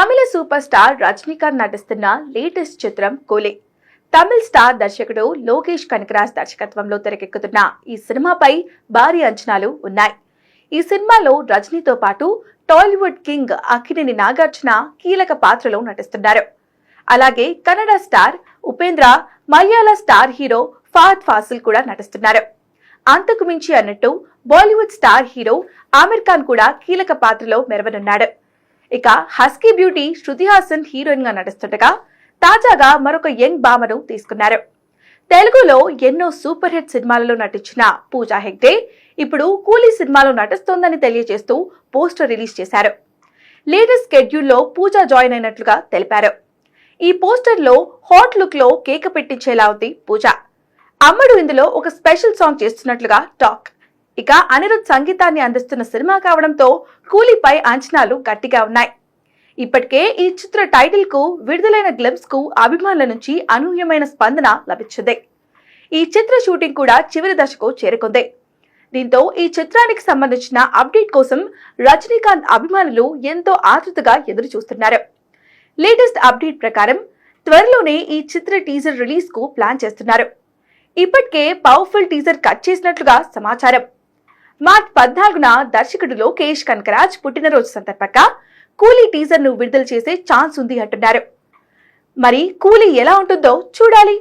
తమిళ super star Rajinikanth నటిస్తున్న latest చిత్రం కూలీ. తమిళ స్టార్ దర్శకుడు లోకేష్ కనకరాజ్ దర్శకత్వంలో తెరకెక్కుతున్న ఈ సినిమాపై భారీ అంచనాలు ఉన్నాయి. ఈ సినిమాలో రజనీతో పాటు టాలీవుడ్ కింగ్ అక్కినేని నాగార్జున కీలక పాత్రలో నటిస్తున్నారు. అలాగే కన్నడ స్టార్ ఉపేంద్ర, మలయాళ స్టార్ హీరో ఫహద్ ఫాసిల్ కూడా నటిస్తున్నారు. అంతకు మించి అన్నట్టు బాలీవుడ్ స్టార్ హీరో ఆమిర్ ఖాన్ కూడా కీలక పాత్రలో మెరవనున్నాడు. ఇక husky beauty Shruti Haasan heroine గా నటిస్తుండగా తాజాగా మరొక యంగ్ భామను తీసుకున్నారు. తెలుగులో ఎన్నో సూపర్ హిట్ సినిమాలలో నటించిన పూజా హెగ్డే ఇప్పుడు కూలీ సినిమాలో నటిస్తోందని తెలియజేస్తూ పోస్టర్ రిలీజ్ చేశారు. లేటెస్ట్ స్కెడ్యూల్లో పూజా జాయిన్ అయినట్లుగా తెలిపారు. ఈ పోస్టర్ లో హాట్ లుక్ లో కేక పెట్టించేలా ఉంది పూజ. అమ్మడు ఇందులో ఒక స్పెషల్ సాంగ్ చేస్తున్నట్లుగా టాక్. ఇక అనిరుద్ సంగీతాన్ని అందిస్తున్న సినిమా కావడంతో కూలీపై అంచనాలు గట్టిగా ఉన్నాయి. ఇప్పటికే ఈ చిత్ర టైటిల్ కు విడుదలైన గ్లింప్స్ కు అభిమానుల నుంచి అనూహ్యమైన స్పందన లభించింది. ఈ చిత్ర షూటింగ్ కూడా చివరి దశకు చేరుకుంది. దీంతో ఈ చిత్రానికి సంబంధించిన అప్డేట్ కోసం రజనీకాంత్ అభిమానులు ఎంతో ఆతృతగా ఎదురు చూస్తున్నారు. లేటెస్ట్ అప్డేట్ ప్రకారం త్వరలోనే ఈ చిత్ర టీజర్ రిలీజ్ కు ప్లాన్ చేస్తున్నారు. ఇప్పటికే పవర్ఫుల్ టీజర్ కట్ చేసినట్లుగా సమాచారం. మార్చ్ 14న దర్శకుడు లోకేష్ కనకరాజ్ పుట్టినరోజు సందర్భంగా కూలీ టీజర్ ను విడుదల చేసే ఛాన్స్ ఉంది అంటున్నారు. మరి కూలీ ఎలా ఉంటుందో చూడాలి.